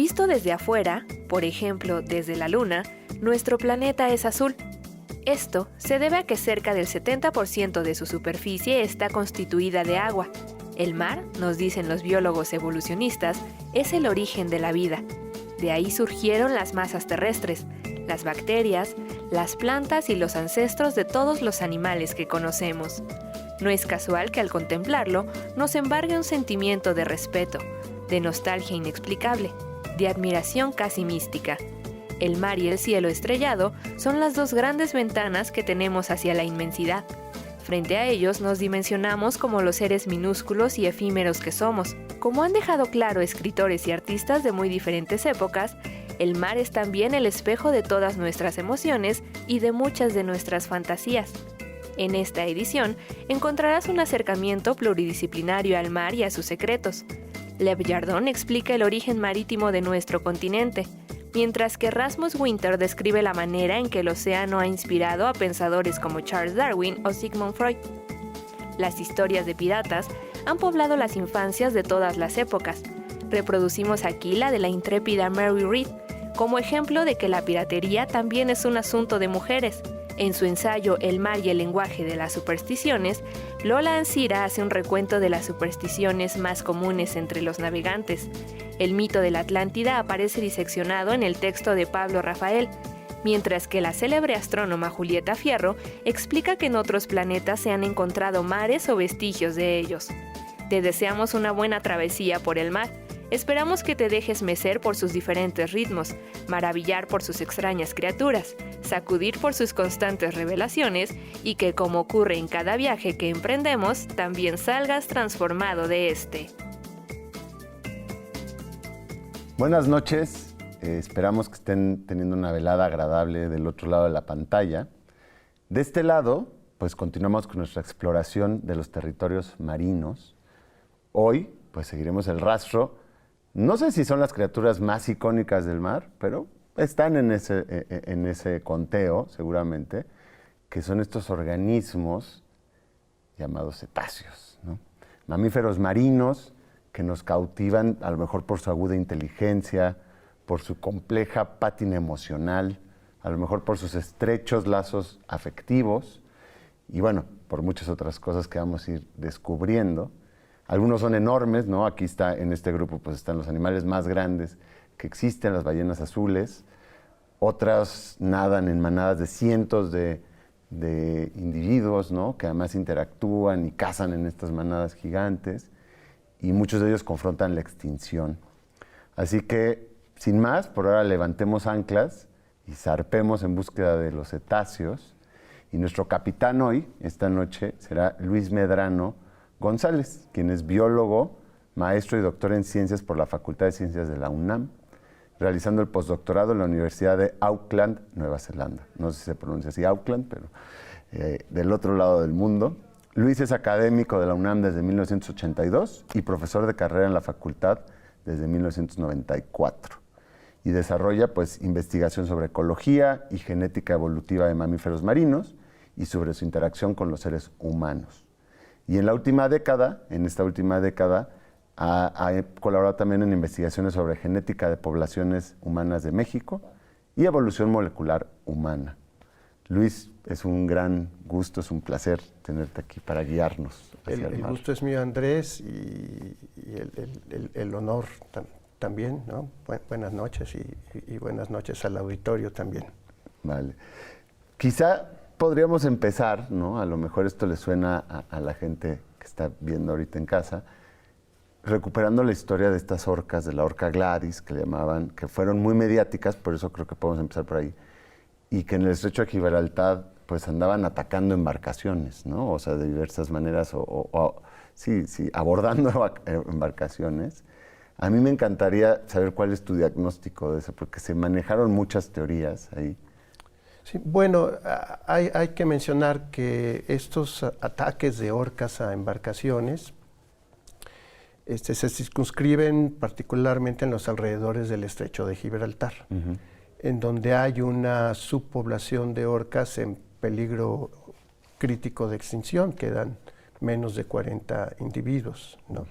Visto desde afuera, por ejemplo, desde la Luna, nuestro planeta es azul. Esto se debe a que cerca del 70% de su superficie está constituida de agua. El mar, nos dicen los biólogos evolucionistas, es el origen de la vida. De ahí surgieron las masas terrestres, las bacterias, las plantas y los ancestros de todos los animales que conocemos. No es casual que al contemplarlo nos embargue un sentimiento de respeto, de nostalgia inexplicable, de admiración casi mística. El mar y el cielo estrellado son las dos grandes ventanas que tenemos hacia la inmensidad. Frente a ellos nos dimensionamos como los seres minúsculos y efímeros que somos. Como han dejado claro escritores y artistas de muy diferentes épocas, el mar es también el espejo de todas nuestras emociones y de muchas de nuestras fantasías. En esta edición encontrarás un acercamiento pluridisciplinario al mar y a sus secretos. Lev Yardón explica el origen marítimo de nuestro continente, mientras que Rasmus Winter describe la manera en que el océano ha inspirado a pensadores como Charles Darwin o Sigmund Freud. Las historias de piratas han poblado las infancias de todas las épocas. Reproducimos aquí la de la intrépida Mary Read, como ejemplo de que la piratería también es un asunto de mujeres. En su ensayo El mar y el lenguaje de las supersticiones, Lola Ancira hace un recuento de las supersticiones más comunes entre los navegantes. El mito de la Atlántida aparece diseccionado en el texto de Pablo Rafael, mientras que la célebre astrónoma Julieta Fierro explica que en otros planetas se han encontrado mares o vestigios de ellos. Te deseamos una buena travesía por el mar. Esperamos que te dejes mecer por sus diferentes ritmos, maravillar por sus extrañas criaturas, sacudir por sus constantes revelaciones y que, como ocurre en cada viaje que emprendemos, también salgas transformado de este. Buenas noches, esperamos que estén teniendo una velada agradable del otro lado de la pantalla. De este lado, pues continuamos con nuestra exploración de los territorios marinos. Hoy, pues seguiremos el rastro. No sé si son las criaturas más icónicas del mar, pero están en ese conteo, seguramente, que son estos organismos llamados cetáceos, ¿no? Mamíferos marinos que nos cautivan a lo mejor por su aguda inteligencia, por su compleja pátina emocional, a lo mejor por sus estrechos lazos afectivos y bueno, por muchas otras cosas que vamos a ir descubriendo. Algunos son enormes, ¿no? Aquí está, en este grupo, pues están los animales más grandes que existen, las ballenas azules. Otras nadan en manadas de cientos de individuos, ¿no? Que además interactúan y cazan en estas manadas gigantes. Y muchos de ellos confrontan la extinción. Así que, sin más, por ahora levantemos anclas y zarpemos en búsqueda de los cetáceos. Y nuestro capitán hoy, esta noche, será Luis Medrano González, quien es biólogo, maestro y doctor en ciencias por la Facultad de Ciencias de la UNAM, realizando el postdoctorado en la Universidad de Auckland, Nueva Zelanda. No sé si se pronuncia así Auckland, pero del otro lado del mundo. Luis es académico de la UNAM desde 1982 y profesor de carrera en la facultad desde 1994. Y desarrolla pues investigación sobre ecología y genética evolutiva de mamíferos marinos y sobre su interacción con los seres humanos. Y en esta última década, ha colaborado también en investigaciones sobre genética de poblaciones humanas de México y evolución molecular humana. Luis, es un gran gusto, es un placer tenerte aquí para guiarnos hacia el mar. El gusto es mío, Andrés, y el honor también, ¿no? Buenas noches y buenas noches al auditorio también. Vale. Quizá podríamos empezar, ¿no? A lo mejor esto le suena a la gente que está viendo ahorita en casa, recuperando la historia de estas orcas, de la orca Gladys, que le llamaban, que fueron muy mediáticas, por eso creo que podemos empezar por ahí, y que en el estrecho de Gibraltar pues andaban atacando embarcaciones, ¿no? O sea, de diversas maneras, sí, abordando embarcaciones. A mí me encantaría saber cuál es tu diagnóstico de eso, porque se manejaron muchas teorías ahí. Sí, bueno, hay que mencionar que estos ataques de orcas a embarcaciones se circunscriben particularmente en los alrededores del estrecho de Gibraltar, en donde hay una subpoblación de orcas en peligro crítico de extinción, quedan menos de 40 individuos, ¿no?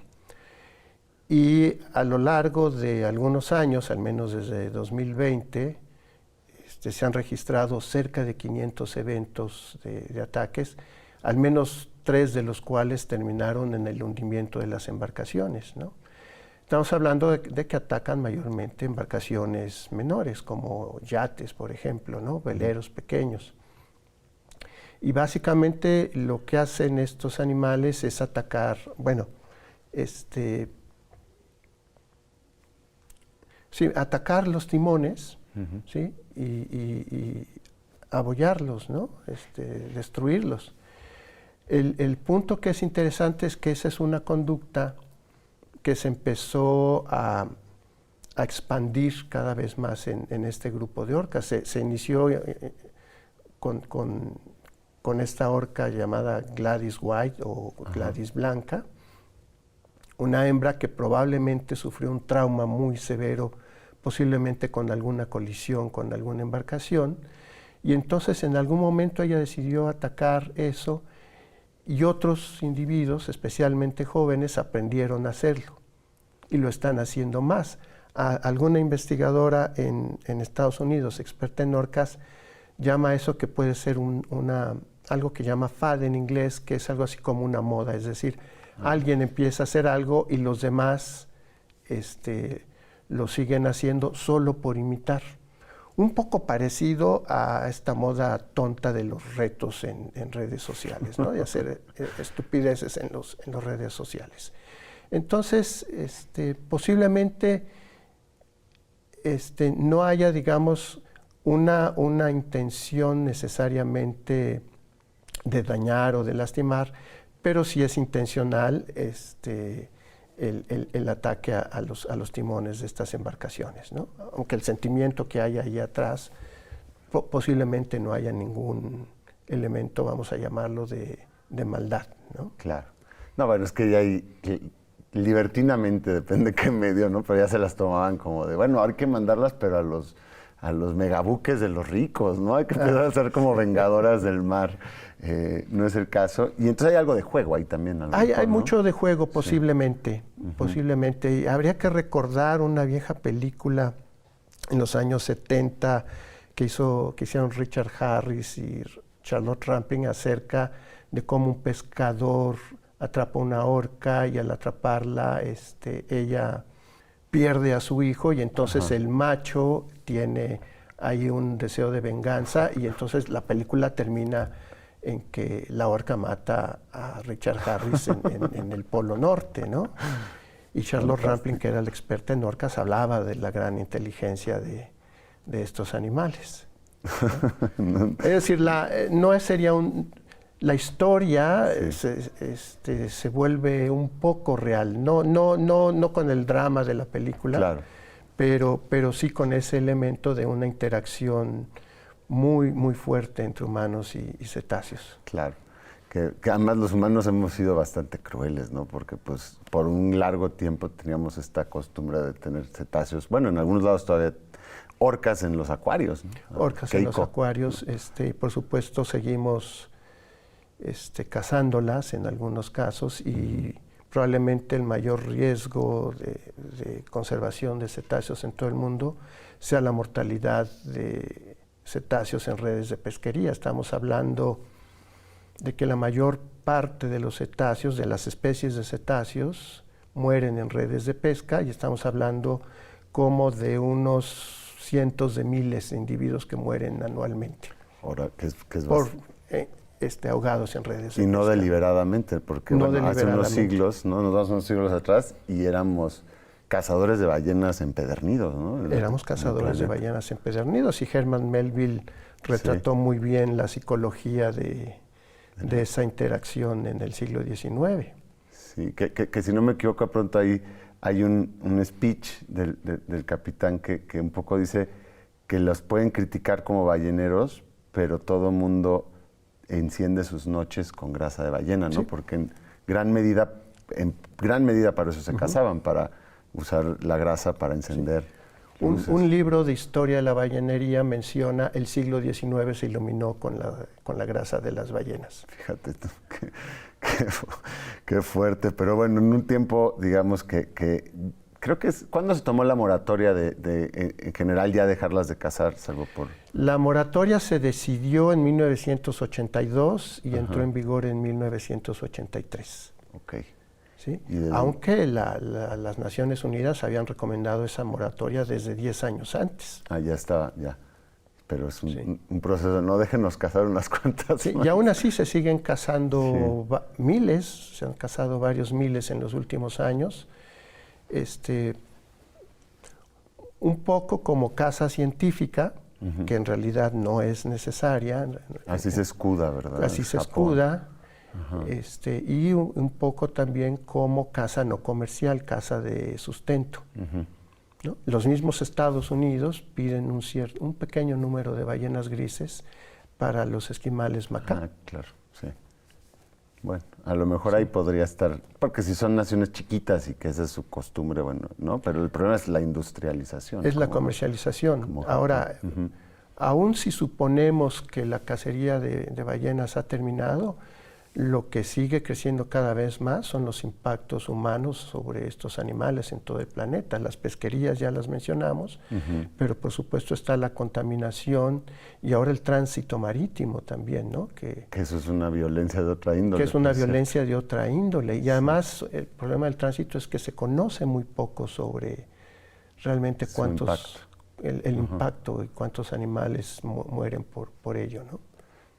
Y a lo largo de algunos años, al menos desde 2020, se han registrado cerca de 500 eventos de ataques, al menos 3 de los cuales terminaron en el hundimiento de las embarcaciones, ¿no? Estamos hablando de que atacan mayormente embarcaciones menores, como yates, por ejemplo, ¿no? Veleros pequeños. Y básicamente lo que hacen estos animales es atacar, bueno, atacar los timones, ¿sí? Y abollarlos, ¿no? Destruirlos. El punto que es interesante es que esa es una conducta que se empezó a expandir cada vez más en este grupo de orcas. Se inició con esta orca llamada Gladys White o Gladys Blanca, una hembra que probablemente sufrió un trauma muy severo, posiblemente con alguna colisión con alguna embarcación, y entonces en algún momento ella decidió atacar eso, y otros individuos, especialmente jóvenes, aprendieron a hacerlo y lo están haciendo más. Alguna investigadora en Estados Unidos, experta en orcas, llama eso que puede ser algo que llama fad en inglés, que es algo así como una moda, es decir, alguien empieza a hacer algo y los demás lo siguen haciendo solo por imitar. Un poco parecido a esta moda tonta de los retos en redes sociales, ¿no? De hacer estupideces en las redes sociales. Entonces, posiblemente no haya, digamos, una intención necesariamente de dañar o de lastimar, pero sí es intencional el ataque a los timones de estas embarcaciones, ¿no? Aunque el sentimiento que hay ahí atrás, posiblemente no haya ningún elemento, vamos a llamarlo, de maldad, ¿no? Claro. No, bueno, es que ya libertinamente, depende qué medio, ¿no? Pero ya se las tomaban como de, bueno, hay que mandarlas, pero a los megabuques de los ricos, ¿no? Hay que empezar a ser como vengadoras del mar. No es el caso. Y entonces hay algo de juego ahí también. Hay mucho de juego, posiblemente. Sí. Posiblemente. Y habría que recordar una vieja película en los años 70 que hicieron Richard Harris y Charlotte Rampling acerca de cómo un pescador atrapa una orca y al atraparla ella pierde a su hijo y entonces el macho tiene ahí un deseo de venganza y entonces la película termina en que la orca mata a Richard Harris en el Polo Norte, ¿no? Y Charlotte Rampling, que era la experta en orcas, hablaba de la gran inteligencia de estos animales, ¿no? Es decir, la historia se vuelve un poco real, no con el drama de la película, claro, pero sí con ese elemento de una interacción muy, muy fuerte entre humanos y cetáceos. Claro, que además los humanos hemos sido bastante crueles, ¿no? Porque pues por un largo tiempo teníamos esta costumbre de tener cetáceos, bueno, en algunos lados todavía orcas en los acuarios, ¿no? Orcas en los acuarios, y por supuesto seguimos cazándolas en algunos casos y probablemente el mayor riesgo de conservación de cetáceos en todo el mundo sea la mortalidad de cetáceos en redes de pesquería. Estamos hablando de que la mayor parte de los cetáceos, de las especies de cetáceos, mueren en redes de pesca y estamos hablando como de unos cientos de miles de individuos que mueren anualmente. Ahora, que es por ahogados en redes de y no pesca. Deliberadamente, porque no bueno, hace unos deliberadamente. siglos, ¿no? Nos vamos unos siglos atrás y éramos cazadores de ballenas empedernidos, ¿no? Éramos cazadores de ballenas empedernidos y Herman Melville retrató muy bien la psicología de esa interacción en el siglo XIX. Sí, que si no me equivoco, pronto hay un speech del capitán que un poco dice que los pueden criticar como balleneros, pero todo mundo enciende sus noches con grasa de ballena, ¿no? Sí. Porque en gran medida para eso se cazaban, para usar la grasa para encender. Un libro de historia de la ballenería menciona el siglo XIX se iluminó con la grasa de las ballenas. Fíjate tú, qué fuerte. Pero bueno, en un tiempo, digamos que creo que es... ¿Cuándo se tomó la moratoria de en general ya dejarlas de cazar, salvo por...? La moratoria se decidió en 1982 y Ajá. entró en vigor en 1983. Ok. ¿Sí? ¿Y de Aunque las Naciones Unidas habían recomendado esa moratoria desde 10 años antes. Ah, ya estaba, ya. Pero es Sí. un proceso, no déjenos cazar unas cuantas Sí, más. y aún así se siguen cazando Sí. miles, se han cazado varios miles en los últimos años. Un poco como caza científica, Ujú. que en realidad no es necesaria. Así se escuda, ¿verdad? Así En se Japón. escuda. Ajá. Y un poco también como caza no comercial, caza de sustento. Ujú. ¿No? Los mismos Estados Unidos piden un pequeño número de ballenas grises para los esquimales macá. Ah, claro, sí. Bueno, a lo mejor ahí podría estar, porque si son naciones chiquitas y que esa es su costumbre, bueno, ¿no? Pero el problema es la industrialización. Es la como- comercialización. como Ahora, Japón. Ujú. aun si suponemos que la cacería de ballenas ha terminado, lo que sigue creciendo cada vez más son los impactos humanos sobre estos animales en todo el planeta. Las pesquerías ya las mencionamos, Ujú. pero por supuesto está la contaminación y ahora el tránsito marítimo también, ¿no? Que Que eso es una violencia de otra índole. es una por cierto. violencia de otra índole. Y además el problema del tránsito es que se conoce muy poco sobre realmente Su cuántos, impacto. el impacto y cuántos animales mueren por ello, ¿no?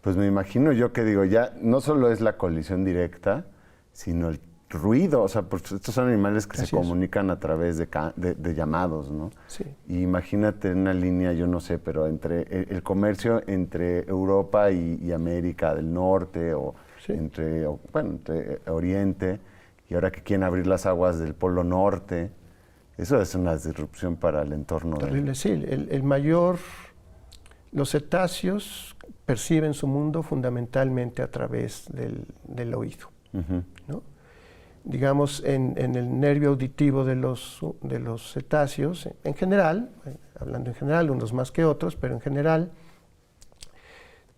Pues me imagino yo que digo, ya no solo es la colisión directa, sino el ruido, o sea, pues estos son animales que Así se es. comunican a través de llamados, ¿no? Sí. Y imagínate una línea, yo no sé, pero entre el comercio entre Europa y América del Norte, o Sí. entre Oriente, y ahora que quieren abrir las aguas del Polo Norte, eso es una disrupción para el entorno. Terrible, sí. Los cetáceos perciben su mundo fundamentalmente a través del oído, Ujú. ¿no? Digamos, en el nervio auditivo de los cetáceos, en general, hablando en general, unos más que otros, pero en general,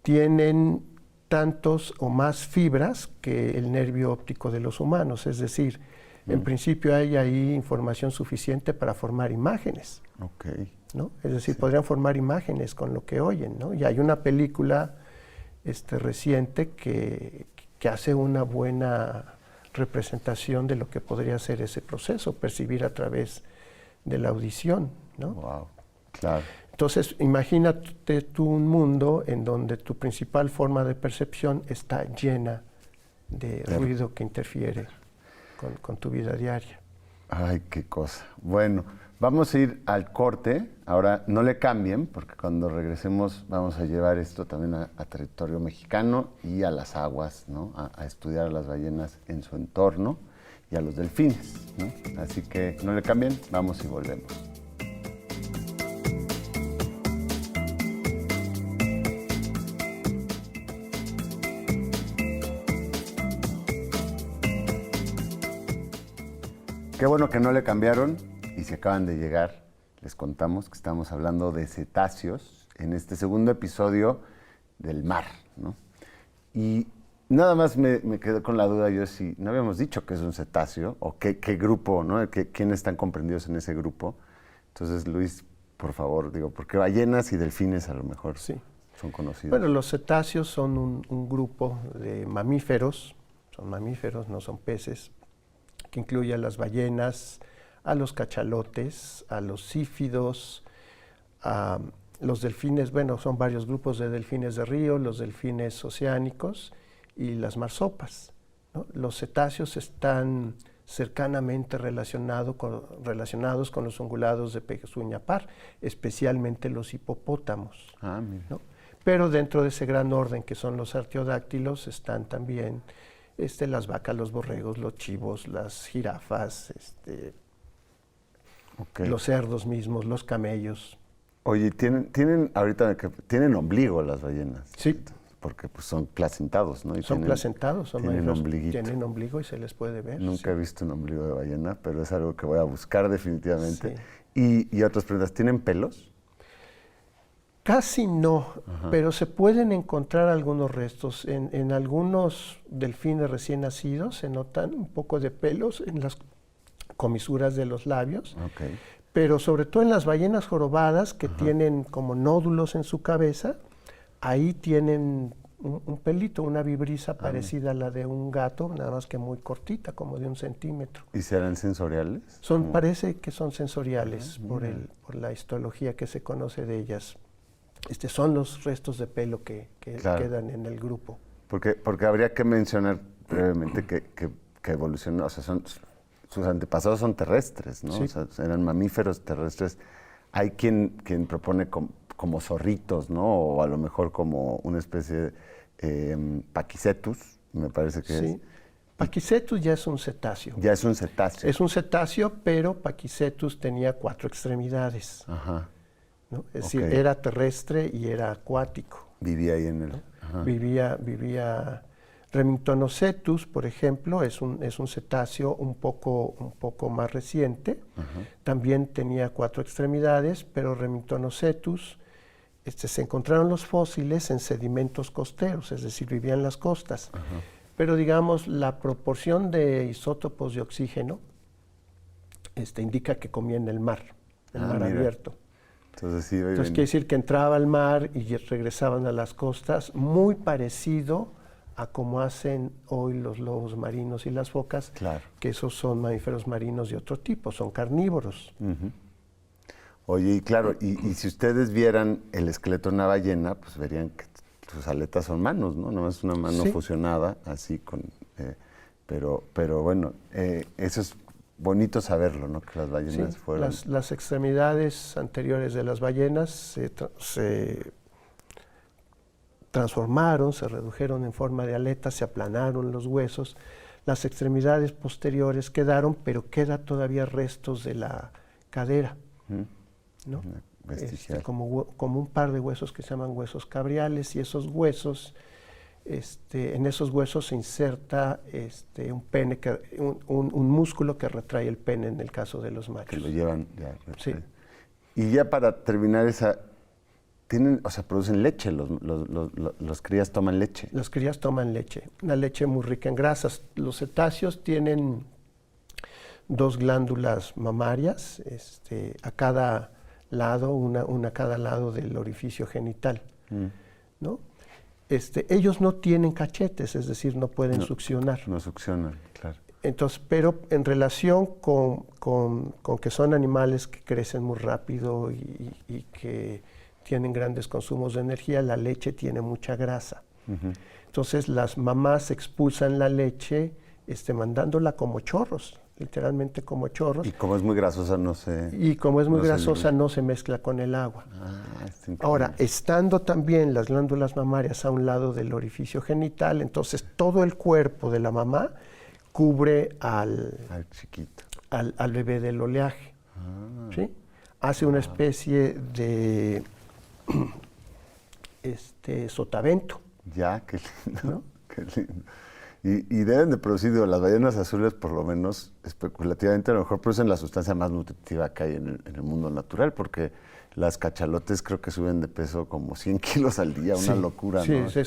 tienen tantos o más fibras que el nervio óptico de los humanos. Es decir, en principio hay ahí información suficiente para formar imágenes, Ok. ¿no? Es decir, podrían formar imágenes con lo que oyen, ¿no? Y hay una película reciente que hace una buena representación de lo que podría ser ese proceso, percibir a través de la audición, ¿no? Wow, claro. Entonces, imagínate tú un mundo en donde tu principal forma de percepción está llena de ruido que interfiere con tu vida diaria. Ay, qué cosa. Bueno, vamos a ir al corte. Ahora no le cambien, porque cuando regresemos vamos a llevar esto también a territorio mexicano y a las aguas, ¿no? A estudiar a las ballenas en su entorno y a los delfines, ¿no? Así que no le cambien, vamos y volvemos. Qué bueno que no le cambiaron y si acaban de llegar, les contamos que estamos hablando de cetáceos en este segundo episodio del mar, ¿no? Y nada más me quedé con la duda yo si no habíamos dicho que es un cetáceo o qué grupo, ¿no? ¿Quiénes están comprendidos en ese grupo? Entonces, Luis, por favor, digo, porque ballenas y delfines a lo mejor Sí. son conocidos. Bueno, los cetáceos son un grupo de mamíferos, no son peces, que incluye a las ballenas, a los cachalotes, a los sífidos, a los delfines. Bueno, son varios grupos de delfines de río, los delfines oceánicos y las marsopas, ¿no? Los cetáceos están cercanamente relacionados con los ungulados de pezuña par, especialmente los hipopótamos, Ah, mira. ¿no? Pero dentro de ese gran orden que son los artiodáctilos están también las vacas, los borregos, los chivos, las jirafas, Ok. los cerdos mismos, los camellos. Oye, tienen ahorita que tienen ombligo las ballenas. Sí. Porque pues son placentados, ¿no? Y Son placentados, tienen mamíferos, ombliguito. tienen ombligo y se les puede ver. Nunca he sí. visto un ombligo de ballena, pero es algo que voy a buscar definitivamente. Sí. Y otras preguntas, ¿tienen pelos? Casi no, Ajá. pero se pueden encontrar algunos restos. En algunos delfines recién nacidos se notan un poco de pelos en las comisuras de los labios, Ok. pero sobre todo en las ballenas jorobadas que tienen como nódulos en su cabeza, ahí tienen un pelito, una vibrisa parecida a la de un gato, nada más que muy cortita, como de 1 centímetro. ¿Y serán sensoriales? Parece que son sensoriales por la histología que se conoce de ellas. Son los restos de pelo que Claro. quedan en el grupo. Porque habría que mencionar brevemente que evolucionó, o sea, sus antepasados son terrestres, ¿no? Sí. O sea, eran mamíferos terrestres. Hay quien propone como zorritos, ¿no? O a lo mejor como una especie de Paquicetus, me parece que Sí. es. Paquicetus ya es un cetáceo. Ya es un cetáceo. Es un cetáceo, pero Paquicetus tenía 4 extremidades, Ajá. ¿no? Es decir, Ok. era terrestre y era acuático. Vivía ahí en el... Ajá. Vivía Remingtonocetus, por ejemplo, es un cetáceo un poco más reciente. También tenía 4 extremidades, pero Remingtonocetus se encontraron los fósiles en sedimentos costeros, es decir, vivía en las costas. Pero digamos, la proporción de isótopos de oxígeno indica que comía en el mar Mira. abierto. Entonces sí, Entonces quiere decir que entraba al mar y regresaban a las costas, muy parecido a como hacen hoy los lobos marinos y las focas, Claro. que esos son mamíferos marinos de otro tipo, son carnívoros. Ujú. Oye, y claro, y si ustedes vieran el esqueleto de una ballena, pues verían que sus aletas son manos, ¿no? No es una mano Sí. fusionada, así con... pero bueno, eso es bonito saberlo, ¿no? Que las ballenas Sí, fueron... las extremidades anteriores de las ballenas se transformaron, se redujeron en forma de aletas, se aplanaron los huesos. Las extremidades posteriores quedaron, pero queda todavía restos de la cadera, ¿no? Vestigial. Como un par de huesos que se llaman huesos cabriales, y esos huesos, en esos huesos se inserta un pene, un músculo que retrae el pene en el caso de los Que machos. lo llevan ya. Sí. Y ya para terminar producen leche, los crías toman leche. Las crías toman leche, una leche muy rica en grasas. Los cetáceos tienen 2 glándulas mamarias, a cada lado, una a cada lado del orificio genital, ¿no? Ellos no tienen cachetes, es decir, no pueden succionar. No succionan, claro. Entonces, pero en relación con que son animales que crecen muy rápido y que tienen grandes consumos de energía, la leche tiene mucha grasa. Entonces, las mamás expulsan la leche mandándola como chorros, literalmente como chorros. Y como es muy grasosa, no se... Y como es muy no se grasosa, libera. no se mezcla con el agua. Es increíble. Ahora, estando también las glándulas mamarias a un lado del orificio genital, entonces todo el cuerpo de la mamá cubre al Chiquito. bebé del oleaje. ¿Sí? Hace una especie de sotavento. Ya, qué lindo. ¿No? Qué lindo. Y deben de producir, digo, las ballenas azules, por lo menos especulativamente, a lo mejor producen la sustancia más nutritiva que hay en el mundo natural, porque las cachalotes creo que suben de peso como 100 kilos al día, una locura, sí, ¿no? Sí,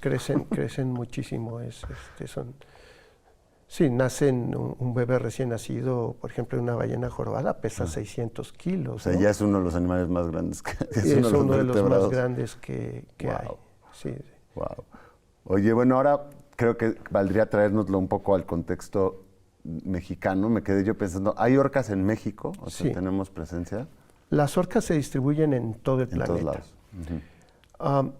crecen muchísimo. Sí, nacen un bebé recién nacido, por ejemplo, una ballena jorobada pesa 600 kilos. O sea, ¿no? ya es uno de los animales más grandes que Y es uno de los más vertebrados. grandes que hay. Wow. Sí. Wow. Oye, bueno, ahora creo que valdría traérnoslo un poco al contexto mexicano. Me quedé yo pensando, ¿hay orcas en México? O sea, Sí. ¿tenemos presencia? Las orcas se distribuyen en todo el En planeta. todos lados. Ujú.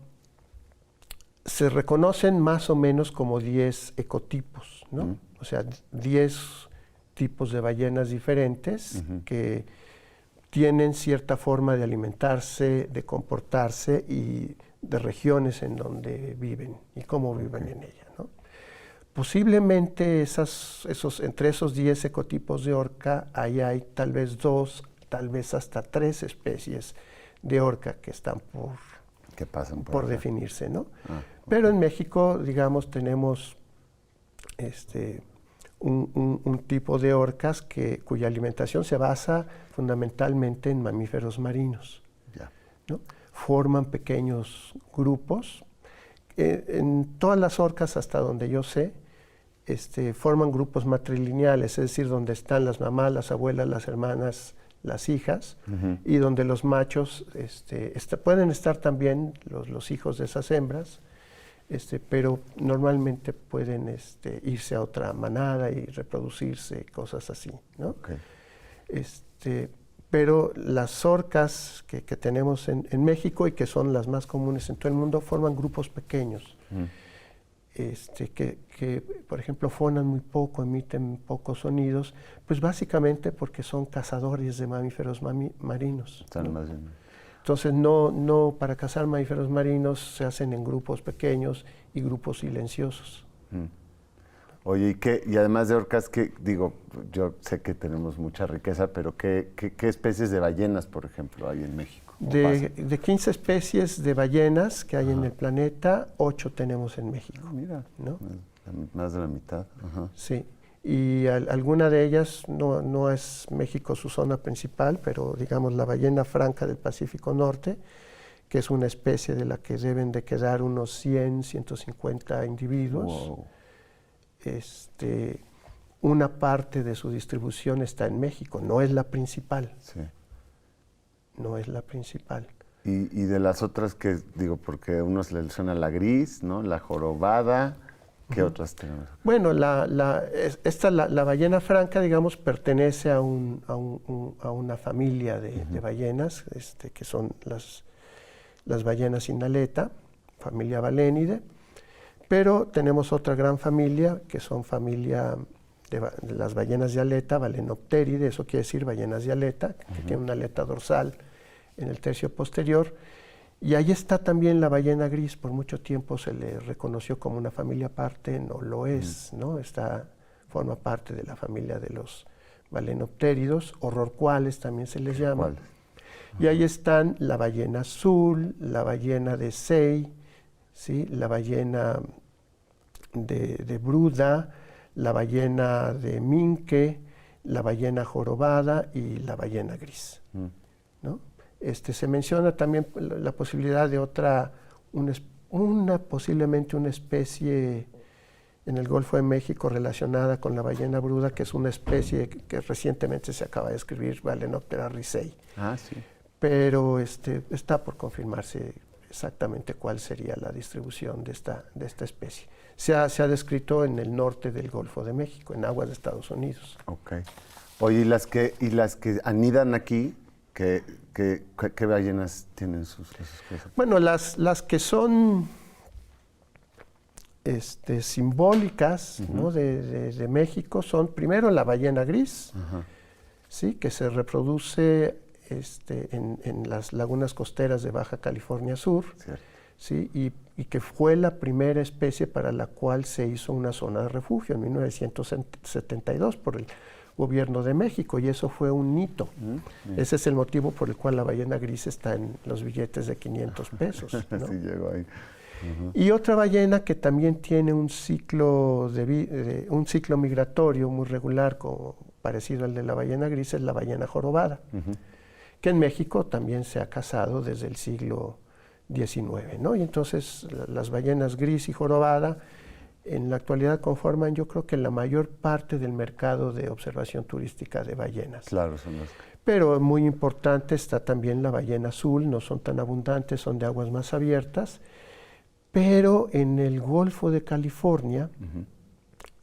Se reconocen más o menos como 10 ecotipos, ¿no? O sea, 10 tipos de ballenas diferentes que tienen cierta forma de alimentarse, de comportarse y de regiones en donde viven y cómo viven en ella, ¿no? Posiblemente entre esos 10 ecotipos de orca, ahí hay tal vez 2, tal vez hasta 3 especies de orca que están ¿Qué pasan por acá? definirse, ¿no? Ok. Pero en México, digamos, tenemos un tipo de orcas cuya alimentación se basa fundamentalmente en mamíferos marinos, Ya. ¿no? forman pequeños grupos. En todas las orcas, hasta donde yo sé, forman grupos matrilineales, es decir, donde están las mamás, las abuelas, las hermanas, las hijas, y donde los machos pueden estar también los hijos de esas hembras, pero normalmente pueden irse a otra manada y reproducirse, cosas así, ¿no? Okay. Pero las orcas que tenemos en México y que son las más comunes en todo el mundo forman grupos pequeños, que, por ejemplo, fonan muy poco, emiten pocos sonidos, pues básicamente porque son cazadores de mamíferos marinos, ¿no? Más bien. Entonces, no para cazar mamíferos marinos se hacen en grupos pequeños y grupos silenciosos. Oye, y además de orcas, yo sé que tenemos mucha riqueza, pero ¿qué especies de ballenas, por ejemplo, hay en México? De 15 especies de ballenas que hay en el planeta, 8 tenemos en México. Mira, ¿no? Más de la mitad. Ajá. Sí, y alguna de ellas no es México su zona principal, pero digamos la ballena franca del Pacífico Norte, que es una especie de la que deben de quedar unos 100, 150 individuos. Wow. Una parte de su distribución está en México, no es la principal. Sí. No es la principal. Y de las otras porque a unos les suena la gris, ¿no? La jorobada, ¿qué otras tenemos? Bueno, la ballena franca, digamos, pertenece a una familia de ballenas, que son las ballenas sin aleta, familia Balenidae. Pero tenemos otra gran familia, que son familia de las ballenas de aleta, Balenopteridae, eso quiere decir ballenas de aleta, que tienen una aleta dorsal en el tercio posterior. Y ahí está también la ballena gris, por mucho tiempo se le reconoció como una familia aparte, no lo es, ¿no? Forma parte de la familia de los balenoptéridos, o rorcuales también se les llama. Y ahí están la ballena azul, la ballena de Sei, ¿sí? La ballena de Bruda, la ballena de Minke, la ballena jorobada y la ballena gris, ¿no? Se menciona también la posibilidad de posiblemente una especie en el Golfo de México relacionada con la ballena Bruda, que es una especie que recientemente se acaba de describir, Balenoptera risei. Ah, sí. Pero está por confirmarse exactamente cuál sería la distribución de esta especie. Se ha descrito en el norte del Golfo de México, en aguas de Estados Unidos. Ok. Oye, ¿y las que anidan aquí, qué ballenas tienen sus cosas? Bueno, las que son simbólicas, ¿no? de México son primero la ballena gris, ¿sí? Que se reproduce en las lagunas costeras de Baja California Sur, ¿sí? Y que fue la primera especie para la cual se hizo una zona de refugio en 1972 por el gobierno de México, y eso fue un hito. Ese es el motivo por el cual la ballena gris está en los billetes de 500 pesos, ¿no? Sí, llegó ahí. Y otra ballena que también tiene un ciclo migratorio muy regular, parecido al de la ballena gris, es la ballena jorobada, que en México también se ha cazado desde el siglo XIX, ¿no? Y entonces las ballenas gris y jorobada en la actualidad conforman, yo creo que la mayor parte del mercado de observación turística de ballenas. Claro, son las... Pero muy importante está también la ballena azul, no son tan abundantes, son de aguas más abiertas, pero en el Golfo de California,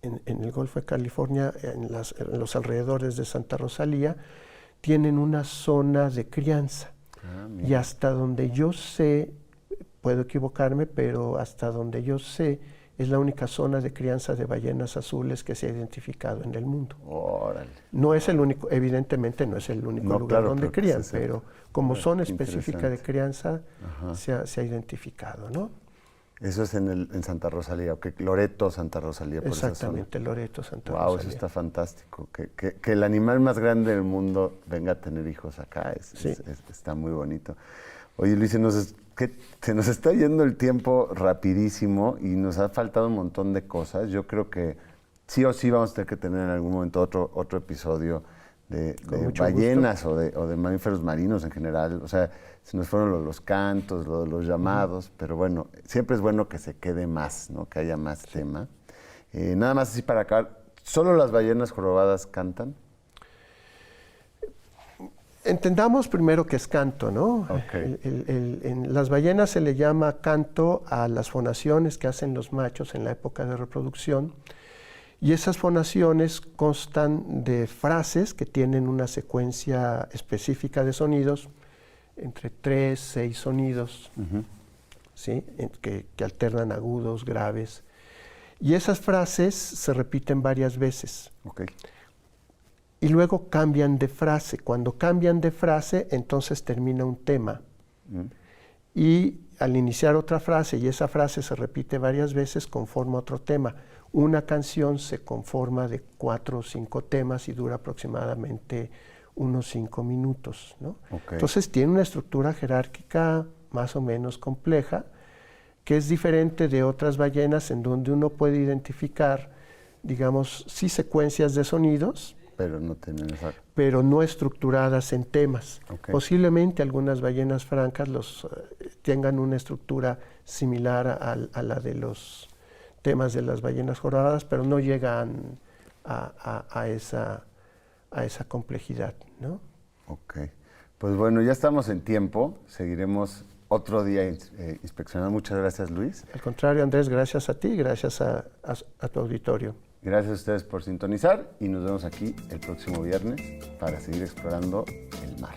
en el Golfo de California, en los alrededores de Santa Rosalía, tienen una zona de crianza. Y hasta donde yo sé, puedo equivocarme, pero hasta donde yo sé, es la única zona de crianza de ballenas azules que se ha identificado en el mundo. Órale. No es el único, evidentemente no es el único lugar donde crían, pero como zona específica de crianza se ha identificado, ¿no? Eso es en Santa Rosalía, Loreto, Santa Rosalía. Por exactamente, Loreto, Santa Rosalía. Wow, eso está fantástico. Que el animal más grande del mundo venga a tener hijos acá, está muy bonito. Oye, Luis, se nos está yendo el tiempo rapidísimo y nos ha faltado un montón de cosas. Yo creo que sí o sí vamos a tener que tener en algún momento otro episodio Con mucho ballenas o de mamíferos marinos en general. O sea, se nos fueron los cantos, los llamados, pero bueno, siempre es bueno que se quede más, ¿no? Que haya más tema. Nada más así para acabar, ¿solo las ballenas jorobadas cantan? Entendamos primero que es canto, ¿no? Okay. En las ballenas se le llama canto a las fonaciones que hacen los machos en la época de reproducción, y esas fonaciones constan de frases que tienen una secuencia específica de sonidos, entre 3, 6 sonidos, ¿sí? que alternan agudos, graves, y esas frases se repiten varias veces. Okay. Y luego cambian de frase. Cuando cambian de frase, entonces termina un tema. Y al iniciar otra frase, y esa frase se repite varias veces, conforma otro tema. Una canción se conforma de 4 o 5 temas y dura aproximadamente unos 5 minutos, ¿no? Okay. Entonces tiene una estructura jerárquica más o menos compleja, que es diferente de otras ballenas en donde uno puede identificar, digamos, sí secuencias de sonidos, Pero no tienen esa... pero no estructuradas en temas. Okay. Posiblemente algunas ballenas francas tengan una estructura similar a la de los temas de las ballenas jorobadas, pero no llegan a esa complejidad, ¿no? Ok. Pues bueno, ya estamos en tiempo. Seguiremos otro día inspeccionando. Muchas gracias, Luis. Al contrario, Andrés, gracias a ti, gracias a tu auditorio. Gracias a ustedes por sintonizar y nos vemos aquí el próximo viernes para seguir explorando el mar.